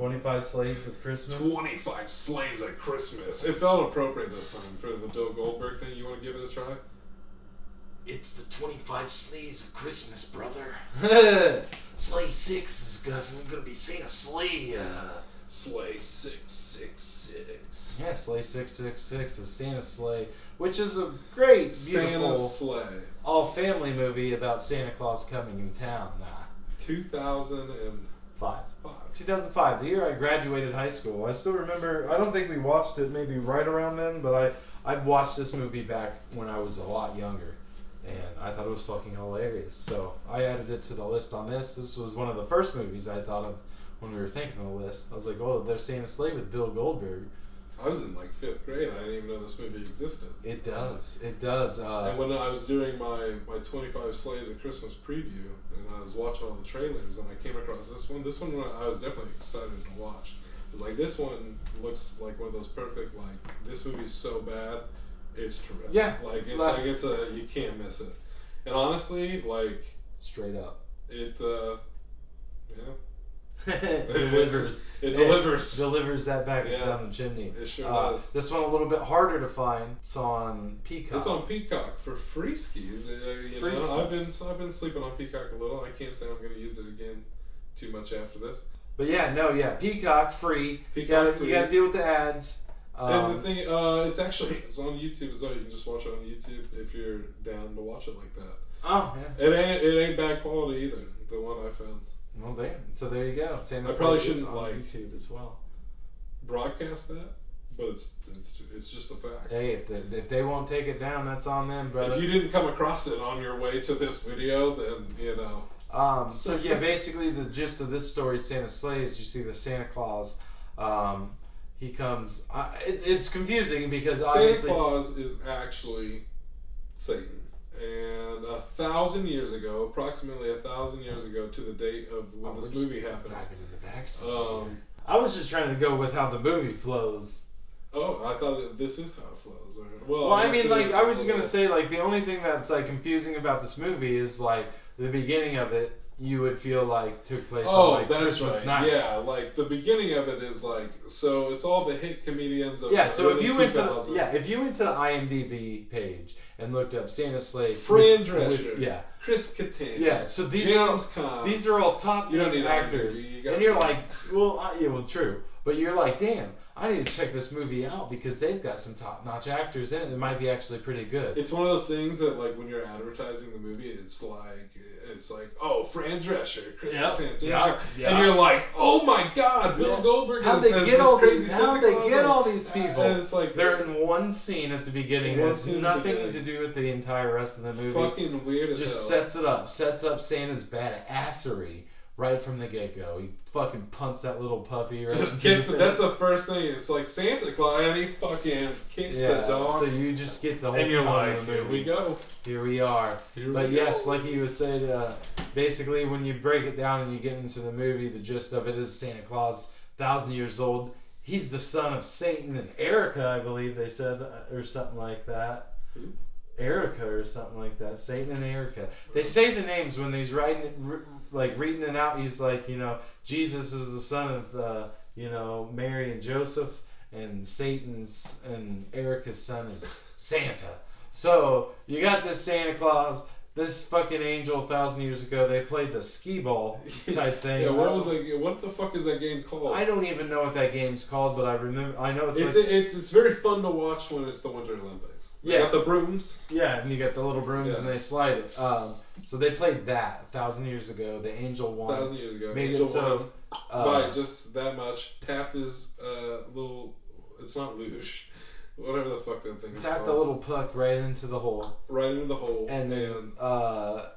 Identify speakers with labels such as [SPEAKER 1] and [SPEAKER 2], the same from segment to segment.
[SPEAKER 1] 25 Sleighs of Christmas.
[SPEAKER 2] 25 Sleighs of Christmas. It felt appropriate this time for the Bill Goldberg thing. You want to give it a try?
[SPEAKER 3] It's the 25 Sleighs of Christmas, brother. Sleigh 6 is gonna be Santa Sleigh.
[SPEAKER 2] Sleigh 666.
[SPEAKER 1] Yeah, Sleigh 666 is Santa Sleigh, which is a great, beautiful
[SPEAKER 2] Santa Sleigh.
[SPEAKER 1] all-family movie about Santa Claus coming in town.
[SPEAKER 2] 2005.
[SPEAKER 1] 2005, the year I graduated high school. I still remember, I don't think we watched it maybe right around then, but I'd watched this movie back when I was a lot younger, and I thought it was fucking hilarious. So I added it to the list on this. This was one of the first movies I thought of when we were thinking of the list. I was like, oh, there's Santa Sleigh with Bill Goldberg.
[SPEAKER 2] I was in like 5th grade. I didn't even know this movie existed.
[SPEAKER 1] It does. It does.
[SPEAKER 2] And when I was doing my 25 Sleighs of Christmas preview, and I was watching all the trailers, and I came across this one. This one I was definitely excited to watch. It was like, this one looks like one of those perfect, like, this movie's so bad, it's terrific.
[SPEAKER 1] Yeah.
[SPEAKER 2] Like, it's you can't miss it. And honestly, like...
[SPEAKER 1] Straight up.
[SPEAKER 2] It, yeah.
[SPEAKER 1] delivers.
[SPEAKER 2] It delivers.
[SPEAKER 1] Delivers that package down the chimney.
[SPEAKER 2] It sure does.
[SPEAKER 1] This one a little bit harder to find. It's on Peacock.
[SPEAKER 2] It's on Peacock for free skis.
[SPEAKER 1] Free skis.
[SPEAKER 2] I've been sleeping on Peacock a little. I can't say I'm going to use it again too much after this.
[SPEAKER 1] But Peacock free.
[SPEAKER 2] Peacock free.
[SPEAKER 1] You got to deal with the ads.
[SPEAKER 2] And the thing, it's on YouTube as well. You can just watch it on YouTube if you're down to watch it like that.
[SPEAKER 1] Oh yeah.
[SPEAKER 2] It ain't bad quality either. The one I found.
[SPEAKER 1] Well, damn. So there you go.
[SPEAKER 2] I probably shouldn't
[SPEAKER 1] on YouTube as well.
[SPEAKER 2] Broadcast that, but it's just a fact.
[SPEAKER 1] Hey, if they won't take it down, that's on them, brother.
[SPEAKER 2] If you didn't come across it on your way to this video, then you know.
[SPEAKER 1] So yeah, basically the gist of this story, Santa Sleigh, is you see the Santa Claus. He comes. It's confusing because obviously
[SPEAKER 2] Santa Claus is actually Satan. And 1,000 years ago, approximately 1,000 years ago, to the date of when this movie happens.
[SPEAKER 1] Diving into the backstory. I was just trying to go with how the movie flows.
[SPEAKER 2] Oh, I thought this is how it flows.
[SPEAKER 1] Well, I mean, like, I was just gonna say, like, the only thing that's like confusing about this movie is like the beginning of it. You would feel like took place on like Christmas night.
[SPEAKER 2] Yeah, like the beginning of it is like, so it's all the hit comedians of
[SPEAKER 1] so
[SPEAKER 2] the
[SPEAKER 1] if you
[SPEAKER 2] 2000s.
[SPEAKER 1] if you went to the IMDb page and looked up Santa Sleigh,
[SPEAKER 2] Fran Drescher, Chris Kattan,
[SPEAKER 1] so these are all top actors, and you're like, well, true, but you're like, damn, I need to check this movie out because they've got some top-notch actors in it. It might be actually pretty good.
[SPEAKER 2] It's one of those things that, like, when you're advertising the movie, it's like, oh, Fran Drescher, Chris Kattan, and you're like, oh my God, Bill Goldberg
[SPEAKER 1] How'd
[SPEAKER 2] has
[SPEAKER 1] they
[SPEAKER 2] this crazy
[SPEAKER 1] How'd they get all these people?
[SPEAKER 2] And it's like,
[SPEAKER 1] they're in one scene at the beginning. It has nothing to do with the entire rest of the movie.
[SPEAKER 2] Fucking weird as hell.
[SPEAKER 1] Just sets up Santa's badassery right from the get-go. He fucking punts that little puppy right.
[SPEAKER 2] Just kicks that's the first thing. It's like Santa Claus, and he fucking kicks the dog.
[SPEAKER 1] So you just get the whole
[SPEAKER 2] and you're
[SPEAKER 1] time
[SPEAKER 2] like, here we go.
[SPEAKER 1] Here we are. Yes, like he was saying, basically when you break it down and you get into the movie, the gist of it is Santa Claus, 1,000 years old. He's the son of Satan and Erica, I believe they said, or something like that.
[SPEAKER 2] Who?
[SPEAKER 1] Erica or something like that. Satan and Erica. They say the names when he's writing it, like reading it out. He's like, Jesus is the son of, Mary and Joseph, and Satan's and Erica's son is Santa. So you got this Santa Claus, this fucking angel 1,000 years ago. They played the skee ball type thing.
[SPEAKER 2] Yeah, what the fuck is that game called?
[SPEAKER 1] I don't even know what that game's called, but I know
[SPEAKER 2] it's very fun to watch when it's the Winter Olympics. They got the brooms.
[SPEAKER 1] Yeah, and you got the little brooms and they slide it. So they played that 1,000 years ago. The angel won.
[SPEAKER 2] 1,000 years ago.
[SPEAKER 1] Made
[SPEAKER 2] Angel
[SPEAKER 1] it so
[SPEAKER 2] by just that much. Tapped his little. It's not luge. Whatever the fuck that thing is
[SPEAKER 1] called. Tapped the little puck right into the hole.
[SPEAKER 2] Right into the hole.
[SPEAKER 1] And then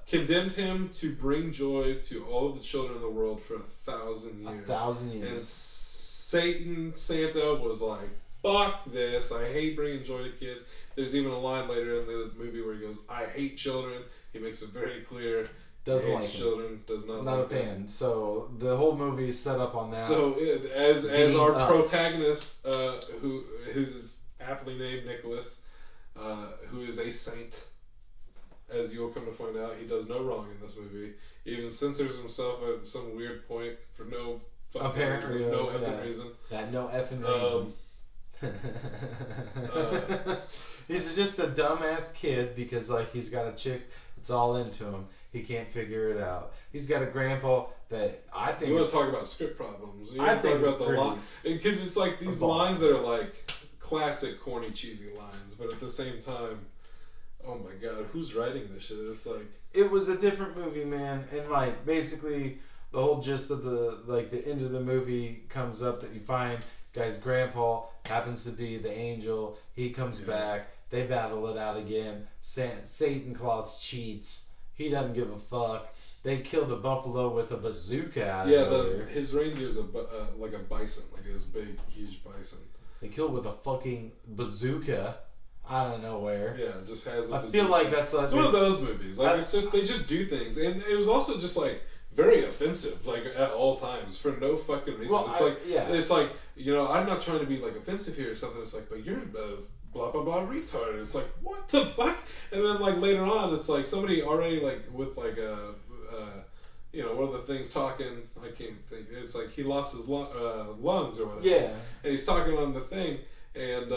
[SPEAKER 2] condemned him to bring joy to all of the children in the world for 1,000 years.
[SPEAKER 1] 1,000 years.
[SPEAKER 2] And Santa was like, fuck this. I hate bringing joy to kids. There's even a line later in the movie where he goes, I hate children. He makes it very clear.
[SPEAKER 1] Doesn't like
[SPEAKER 2] children. Does not
[SPEAKER 1] like
[SPEAKER 2] a
[SPEAKER 1] fan.
[SPEAKER 2] Them.
[SPEAKER 1] So the whole movie is set up on that.
[SPEAKER 2] So as our protagonist, who's aptly named Nicholas, who is a saint, as you'll come to find out, he does no wrong in this movie. He even censors himself at some weird point for no
[SPEAKER 1] Apparently,
[SPEAKER 2] reason, no effing reason.
[SPEAKER 1] Yeah, no effing reason. He's just a dumbass kid because like he's got a chick that's all into him. He can't figure it out. He's got a grandpa that I think.
[SPEAKER 2] You want to talk about script problems? You
[SPEAKER 1] I
[SPEAKER 2] want to
[SPEAKER 1] think
[SPEAKER 2] talk about the
[SPEAKER 1] pretty
[SPEAKER 2] line because it's like these lines that are like classic, corny, cheesy lines, but at the same time, oh my god, who's writing this shit? It's like
[SPEAKER 1] it was a different movie, man, and like basically the whole gist of the end of the movie comes up that you find guy's grandpa happens to be the angel. He comes back. They battle it out again. Satan Claus cheats. He doesn't give a fuck. They killed a buffalo with a bazooka out of nowhere.
[SPEAKER 2] His reindeer's like a bison, like this big, huge bison.
[SPEAKER 1] They killed with a fucking bazooka out of nowhere.
[SPEAKER 2] Yeah, it just has a bazooka.
[SPEAKER 1] I feel like that's like...
[SPEAKER 2] It's one of those movies. Like, it's just, they just do things. And it was also just, like, very offensive, like, at all times, for no fucking reason.
[SPEAKER 1] Well,
[SPEAKER 2] it's like, you know, I'm not trying to be, like, offensive here or something. It's like, but you're blah, blah, blah, retard. And it's like, what the fuck? And then, like, later on, it's like somebody already, like, with, like, you know, one of the things talking, I can't think, it's like he lost his lungs or whatever.
[SPEAKER 1] Yeah.
[SPEAKER 2] And he's talking on the thing, and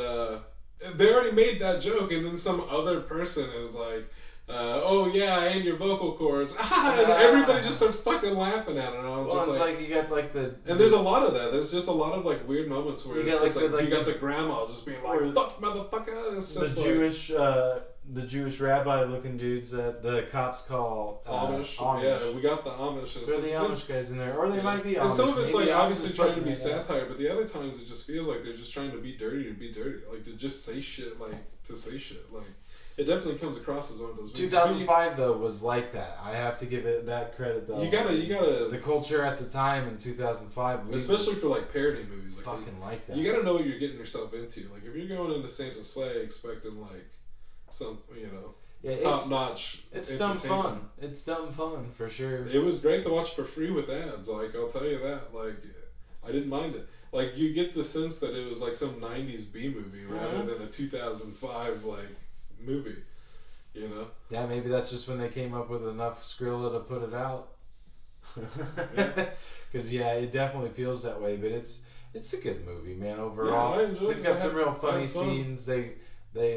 [SPEAKER 2] they already made that joke, and then some other person is like, oh yeah, and your vocal cords. And everybody just starts fucking laughing at it. And I'm just
[SPEAKER 1] it's like you got like the...
[SPEAKER 2] And there's a lot of that. There's just a lot of like weird moments where it's just like you got the grandma just being like, fuck motherfucker. It's just
[SPEAKER 1] the Jewish rabbi looking dudes that the cops call
[SPEAKER 2] Amish. Yeah, we got the Amish.
[SPEAKER 1] They're the Amish guys in there. Or they might be Amish.
[SPEAKER 2] And some of it's
[SPEAKER 1] Maybe
[SPEAKER 2] like obviously trying to be
[SPEAKER 1] that.
[SPEAKER 2] satire, but the other times it just feels like they're just trying to be dirty. Like to just say shit, like to say shit. Like it definitely comes across as one of those movies.
[SPEAKER 1] 2005 though was like that. I have to give it that credit though.
[SPEAKER 2] You gotta
[SPEAKER 1] the culture at the time in 2005,
[SPEAKER 2] especially for like parody movies, like
[SPEAKER 1] fucking like that.
[SPEAKER 2] You gotta know what you're getting yourself into. Like if you're going into Santa's Sleigh expecting like some, you know, top notch.
[SPEAKER 1] It's dumb fun. It's dumb fun for sure.
[SPEAKER 2] It was great to watch for free with ads. Like I'll tell you that. Like I didn't mind it. Like you get the sense that it was like some '90s B movie rather than a 2005 like movie. You know. Yeah,
[SPEAKER 1] maybe that's just when they came up with enough Skrilla to put it out. Because it definitely feels that way. But it's a good movie, man. Overall,
[SPEAKER 2] I enjoyed it.
[SPEAKER 1] They've got some real funny scenes. They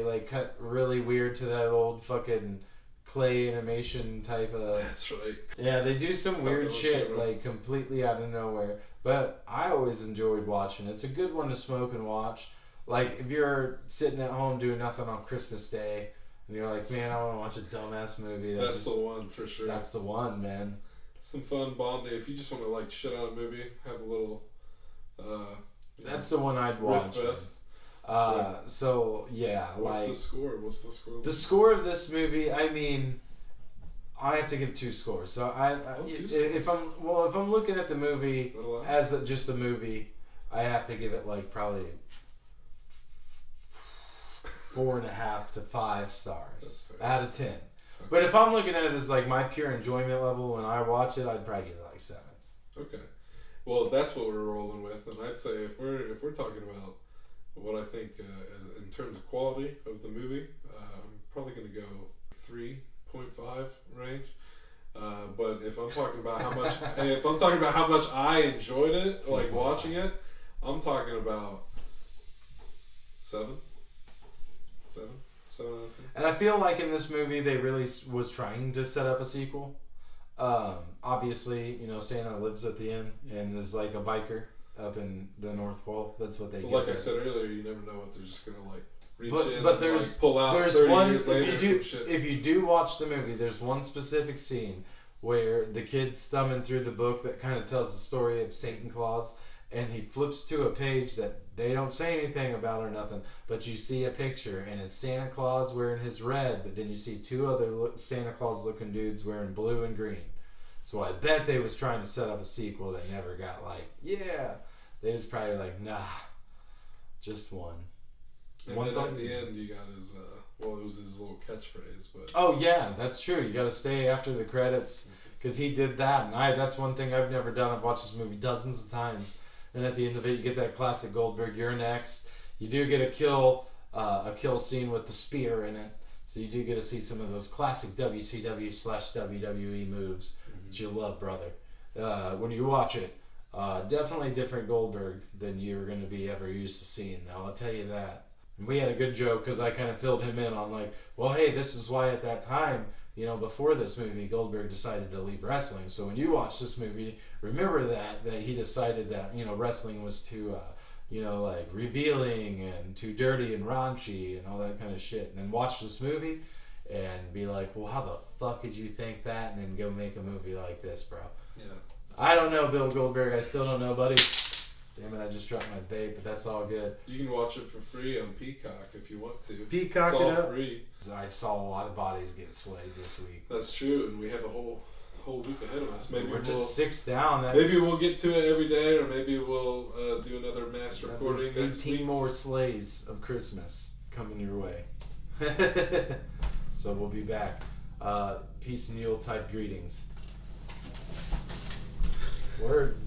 [SPEAKER 1] like cut really weird to that old fucking clay animation type of...
[SPEAKER 2] That's right.
[SPEAKER 1] Yeah, they do some weird shit like completely out of nowhere. But I always enjoyed watching it. It's a good one to smoke and watch. Like if you're sitting at home doing nothing on Christmas Day and you're like, man, I want to watch a dumbass movie.
[SPEAKER 2] That's the one for sure.
[SPEAKER 1] That's the one, man.
[SPEAKER 2] Some fun bonding. If you just want to like shit on a movie, have a little...
[SPEAKER 1] that's the one I'd watch. So yeah,
[SPEAKER 2] what's the score?
[SPEAKER 1] The score of this movie, I mean, I have to give 2 scores. So if I'm looking at the movie as just a movie, I have to give it like probably 4.5 to 5 stars out of 10. Okay. But if I'm looking at it as like my pure enjoyment level when I watch it, I'd probably give it like 7.
[SPEAKER 2] Okay. Well, that's what we're rolling with, and I'd say if we're talking about what I think in terms of quality of the movie, I'm probably going to go 3.5 range. But if I'm talking about how much I enjoyed it, like watching it, I'm talking about 7 out of 10.
[SPEAKER 1] And I feel like in this movie they really was trying to set up a sequel. Obviously, you know, Santa lives at the end and is like a biker up in the North Pole. That's what they get.
[SPEAKER 2] Like I said earlier, you never know what they're just gonna like reach in
[SPEAKER 1] but
[SPEAKER 2] and
[SPEAKER 1] there's,
[SPEAKER 2] like pull out
[SPEAKER 1] there's
[SPEAKER 2] 30
[SPEAKER 1] one,
[SPEAKER 2] years later or some shit.
[SPEAKER 1] If you do watch the movie, there's one specific scene where the kid's thumbing through the book that kind of tells the story of Satan Claus, and he flips to a page that they don't say anything about or nothing, but you see a picture and it's Santa Claus wearing his red, but then you see 2 other Santa Claus looking dudes wearing blue and green. So I bet they was trying to set up a sequel that never got they was probably like, nah, just one.
[SPEAKER 2] And then at the end you got his it was his little catchphrase, but
[SPEAKER 1] oh yeah, that's true. You got to stay after the credits because he did that, and that's one thing I've never done. I've watched this movie dozens of times, and at the end of it, you get that classic Goldberg, "You're next." You do get a kill scene with the spear in it, so you do get to see some of those classic WCW/WWE moves that you love, brother. When you watch it, Definitely different Goldberg than you're going to be ever used to seeing. Now, I'll tell you that. And we had a good joke because I kind of filled him in on like, well, hey, this is why at that time, you know, before this movie, Goldberg decided to leave wrestling. So when you watch this movie, remember that he decided that, you know, wrestling was too, you know, like revealing and too dirty and raunchy and all that kind of shit. And then watch this movie and be like, well, how the fuck did you think that? And then go make a movie like this, bro.
[SPEAKER 2] Yeah.
[SPEAKER 1] I don't know, Bill Goldberg. I still don't know, buddy. Damn it, I just dropped my vape, but that's all good.
[SPEAKER 2] You can watch it for free on Peacock if you want to.
[SPEAKER 1] Peacock
[SPEAKER 2] it's all
[SPEAKER 1] it up.
[SPEAKER 2] free.
[SPEAKER 1] I saw a lot of bodies get slayed this week.
[SPEAKER 2] That's true, and we have a whole week ahead of us. Maybe
[SPEAKER 1] We're just 6 down.
[SPEAKER 2] Maybe we'll get to it every day, or maybe we'll do another mass recording next
[SPEAKER 1] 18
[SPEAKER 2] week.
[SPEAKER 1] more slays of Christmas coming your way. So we'll be back. Peace and Yule type greetings. Word.